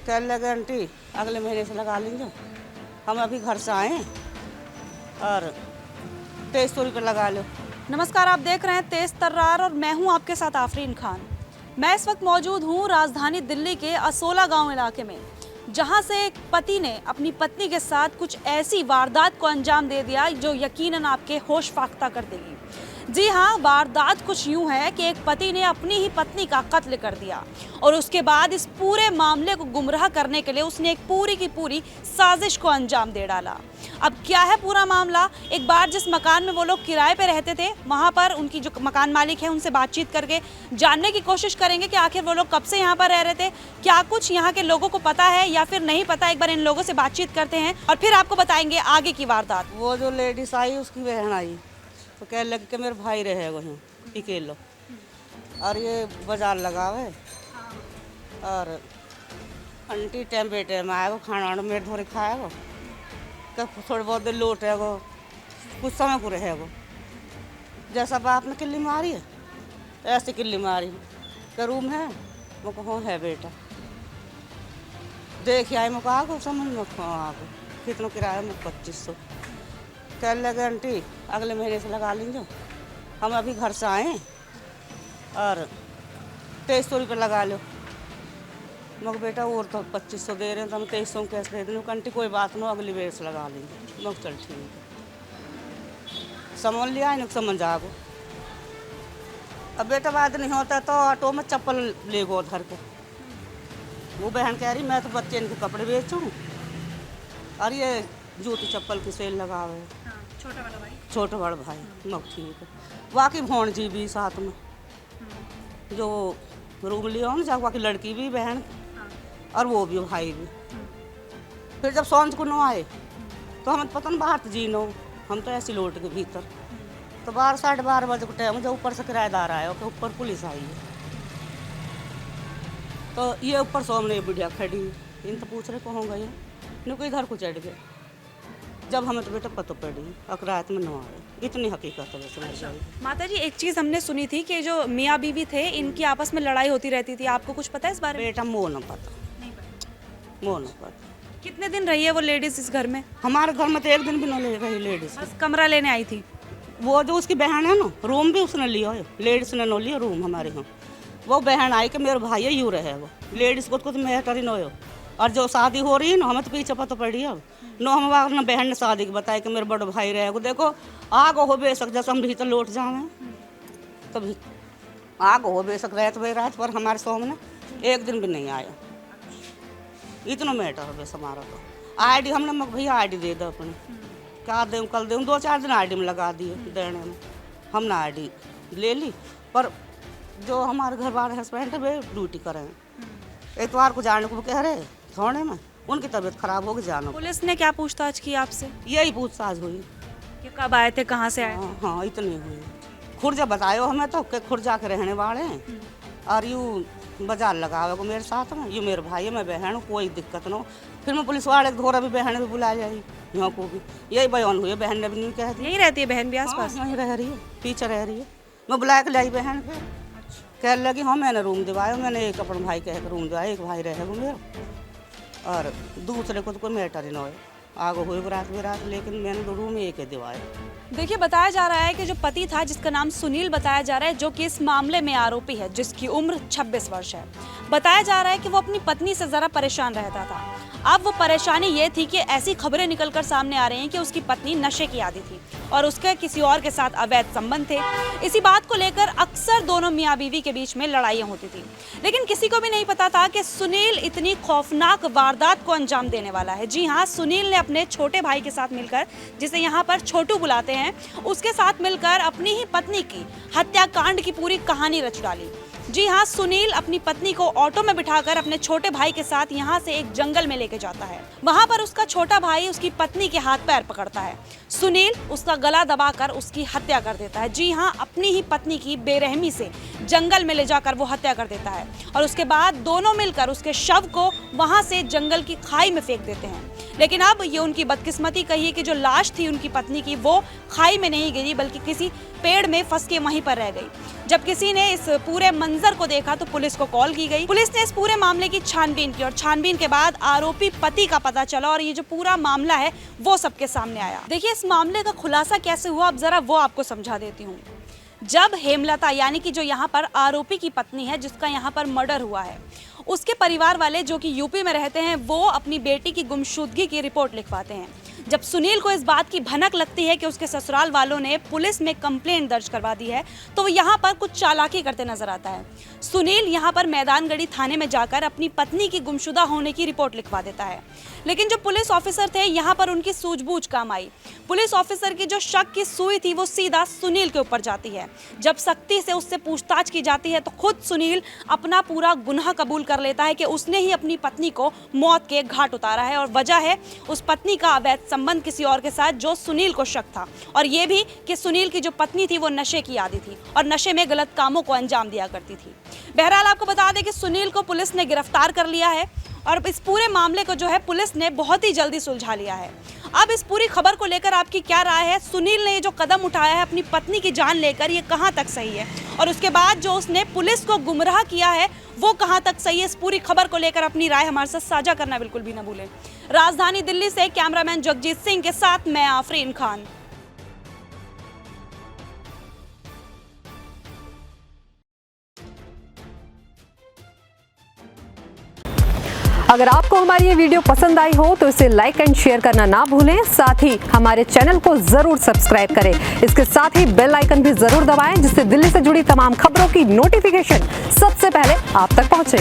कहने लगे आंटी अगले महीने से लगा लेंगे। हम अभी घर से आए और 2300 रुपये लगा लो। नमस्कार, आप देख रहे हैं तेज तर्रार और मैं हूं आपके साथ आफरीन खान। मैं इस वक्त मौजूद हूं राजधानी दिल्ली के असोला गांव इलाके में, जहां से एक पति ने अपनी पत्नी के साथ कुछ ऐसी वारदात को अंजाम दे दिया जो यकीनन आपके होश फाख्ता कर देगी। जी हाँ, वारदात कुछ यूं है कि एक पति ने अपनी ही पत्नी का कत्ल कर दिया और उसके बाद इस पूरे मामले को गुमराह करने के लिए उसने एक पूरी की पूरी साजिश को अंजाम दे डाला। अब क्या है पूरा मामला? एक बार जिस मकान में वो लोग किराए पे रहते थे, वहाँ पर उनकी जो मकान मालिक है उनसे बातचीत करके जानने की कोशिश करेंगे कि आखिर वो लोग कब से यहाँ पर रह रहे थे, क्या कुछ यहाँ के लोगों को पता है या फिर नहीं पता। एक बार इन लोगों से बातचीत करते हैं और फिर आपको बताएंगे आगे की वारदात। वो जो लेडीज आई उसकी बहन आई तो कह लग के मेरे भाई रहे वहीं अकेलो और ये बाजार लगावे और आंटी टाइम बेटे में आएगो खाना वाना मेरे धोरे खाएगो कब थोड़े बहुत देर लौटेगो कुछ समय को रहेगो। जैसा बाप ने किल्ली मारी है ऐसी किल्ली मारी क्या रूम है वो कहो है बेटा देख आए मुझको आगो समझ में आगो कितना किराया मुझ 2500। कह लगे आंटी अगले महीने से लगा लेंगे। हम अभी घर से आए और 2300 रुपये लगा लो। मगर बेटा और तो 2500 दे रहे हैं तो हम 2300 कैसे दे दें। आंटी कोई बात ना अगली बेर से लगा लेंगे। मगर चल ठीक है समझ लिया है ना समझ आगो। अब बेटा बात नहीं होता तो ऑटो में चप्पल ले गो उधर के। वो बहन कह रही मैं तो बच्चे इनके कपड़े बेचूँ और ये जूती चप्पल की सेल लगावे। छोटा बड़ा भाई मग ठीक है। वाकई भौण जी भी साथ में जो रूम लिया हो ना जा वाकई लड़की भी बहन और वो भी भाई भी। फिर जब सांझ को न आए तो हमें पता नहीं बाहर जी नो हम तो ऐसे लौट के भीतर तो 12 साढ़े 12 बजे को टाइम जब ऊपर से किराएदार आए और ऊपर पुलिस आई है तो ये ऊपर सामने बुढ़िया खड़ी इन तो पूछ रहे कहाँ गए न कोई इधर को चढ़ गए। जब हमें तो बेटा पता पड़ी अकरात में न आए इतनी हकीकत है वैसे। माता जी, एक चीज़ हमने सुनी थी कि जो मियाँ बीवी थे इनकी आपस में लड़ाई होती रहती थी, आपको कुछ पता है इस बारे में? बेटा मोह न पता। कितने दिन रही है वो लेडीज इस घर में? हमारे घर में तो एक दिन भी न ले रही लेडीज। बस कमरा लेने आई थी। वो जो उसकी बहन है ना रूम भी उसने लिया है लेडीज ने न लिया रूम हमारे यहाँ। वो बहन आई कि मेरे भाई यूँ रहे वो लेडीज को तो मैटर ही न हो। और जो शादी हो रही है ना हमें तो पीछे पता पड़ी अब नो हम अपना बहन ने शादी के बताया कि मेरे बड़े भाई रहेगा। देखो आग हो बेशक जैसे हम भीतर लौट जाए तभी आग हो बेशक रात बे रात पर हमारे सामने एक दिन भी नहीं आया। इतना मैटर है बस हमारा तो। आईडी हमने मग भैया आईडी दे दो अपने क्या दूँ कल दूँ 2-4 दिन आईडी में लगा दिए देने में हमने आईडी ले ली। पर जो हमारे घर वाले हस्बैंड है वे ड्यूटी करें एतवार को जाने को कह रहे थाने में उनकी तबीयत खराब हो गई जानो। पुलिस ने क्या पूछताछ की आपसे? यही पूछताछ हुई कि कब आए थे, कहाँ से आए? हाँ इतनी हुई। खुर्जा बतायो हमें तो कि खुर्जा के रहने वाले हैं और यूँ बाजार लगावे को मेरे साथ में यूँ मेरे भाई मैं बहन हूँ कोई दिक्कत ना हो। फिर मैं पुलिस वाले के धोरा भी बहन भी बुला जाई यहाँ को भी यही बयान हुई। बहन ने भी नहीं कह दी। यही रहती है बहन भी आस पास? यहीं रह रही है पीछे रह रही है। मैं बुला के लाई बहन फिर कह लगी हाँ मैंने रूम दिवाया मैंने एक अपने भाई कह के रूम दिवाया एक भाई रहे मेरा और दूसरे को तो कोई मैटर ही ना हो। आग हुई रात लेकिन मैंने तो रूम एक ही दिवाया। देखिए, बताया जा रहा है कि जो पति था जिसका नाम सुनील बताया जा रहा है जो कि इस मामले में आरोपी है जिसकी उम्र 26 वर्ष है। बताया जा रहा है कि वो अपनी पत्नी से ज़रा परेशान रहता था। अब वो परेशानी ये थी कि ऐसी खबरें निकलकर सामने आ रही हैं कि उसकी पत्नी नशे की आदी थी और उसके किसी और के साथ अवैध संबंध थे। इसी बात को लेकर अक्सर दोनों मियाँ बीवी के बीच में लड़ाइयाँ होती थी, लेकिन किसी को भी नहीं पता था कि सुनील इतनी खौफनाक वारदात को अंजाम देने वाला है। जी हाँ, सुनील ने अपने छोटे भाई के साथ मिलकर, जिसे यहाँ पर छोटू बुलाते हैं, उसके साथ मिलकर अपनी ही पत्नी की हत्याकांड की पूरी कहानी रच डाली। जी हाँ, सुनील अपनी पत्नी को ऑटो में बिठाकर अपने छोटे भाई के साथ यहाँ से एक जंगल में लेके जाता है। वहाँ पर उसका छोटा भाई उसकी पत्नी के हाथ पैर पकड़ता है। सुनील उसका गला दबाकर उसकी हत्या कर देता है। जी हाँ, अपनी ही पत्नी की बेरहमी से जंगल में ले जाकर वो हत्या कर देता है और उसके बाद दोनों मिलकर उसके शव को वहाँ से जंगल की खाई में फेंक देते हैं। लेकिन अब ये उनकी बदकिस्मती कही कि जो लाश थी उनकी पत्नी की वो खाई में नहीं गिरी बल्कि किसी पेड़ में फंस के वहीं पर रह गई। जब किसी ने इस पूरे मंजर को देखा तो पुलिस को कॉल की गई। पुलिस ने इस पूरे मामले की छानबीन की और छानबीन के बाद आरोपी पति का पता चला और ये जो पूरा मामला है वो सबके सामने आया। देखिए इस मामले का खुलासा कैसे हुआ, अब जरा वो आपको समझा देती हूँ। जब हेमलता यानी कि जो यहाँ पर आरोपी की पत्नी है जिसका यहाँ पर मर्डर हुआ है, उसके परिवार वाले जो कि यूपी में रहते हैं वो अपनी बेटी की गुमशुदगी की रिपोर्ट लिखवाते हैं। जब सुनील को इस बात की भनक लगती है कि उसके ससुराल वालों ने पुलिस में कंप्लेंट दर्ज करवा दी है तो वो यहाँ पर कुछ चालाकी करते नजर आता है। सुनील यहाँ पर मैदानगढ़ी थाने में जाकर अपनी पत्नी की गुमशुदा होने की रिपोर्ट लिखवा देता है। लेकिन जो पुलिस ऑफिसर थे यहाँ पर उनकी सूझबूझ काम आई। पुलिस ऑफिसर की जो शक की सुई थी वो सीधा सुनील के ऊपर जाती है। जब सख्ती से उससे पूछताछ की जाती है तो खुद सुनील अपना पूरा गुनाह कबूल कर लेता है कि उसने ही अपनी पत्नी को मौत के घाट उतारा है और वजह है उस पत्नी का अवैध संबंध किसी और के साथ जो सुनील को शक था, और ये भी कि सुनील की जो पत्नी थी वो नशे की आदी थी और नशे में गलत कामों को अंजाम दिया करती थी। बहरहाल आपको बता दें कि सुनील को पुलिस ने गिरफ्तार कर लिया है और इस पूरे मामले को जो है पुलिस ने बहुत ही जल्दी सुलझा लिया है। अब इस पूरी खबर को लेकर आपकी क्या राय है? सुनील ने ये जो कदम उठाया है अपनी पत्नी की जान लेकर, ये कहां तक सही है? और उसके बाद जो उसने पुलिस को गुमराह किया है वो कहां तक सही है? इस पूरी खबर को लेकर अपनी राय हमारे साथ साझा करना बिल्कुल भी न भूलें। राजधानी दिल्ली से कैमरामैन जगजीत सिंह के साथ मैं आफरीन खान। अगर आपको हमारी ये वीडियो पसंद आई हो तो इसे लाइक एंड शेयर करना ना भूलें। साथ ही हमारे चैनल को जरूर सब्सक्राइब करें। इसके साथ ही बेल आइकन भी जरूर दबाएं जिससे दिल्ली से जुड़ी तमाम खबरों की नोटिफिकेशन सबसे पहले आप तक पहुंचे।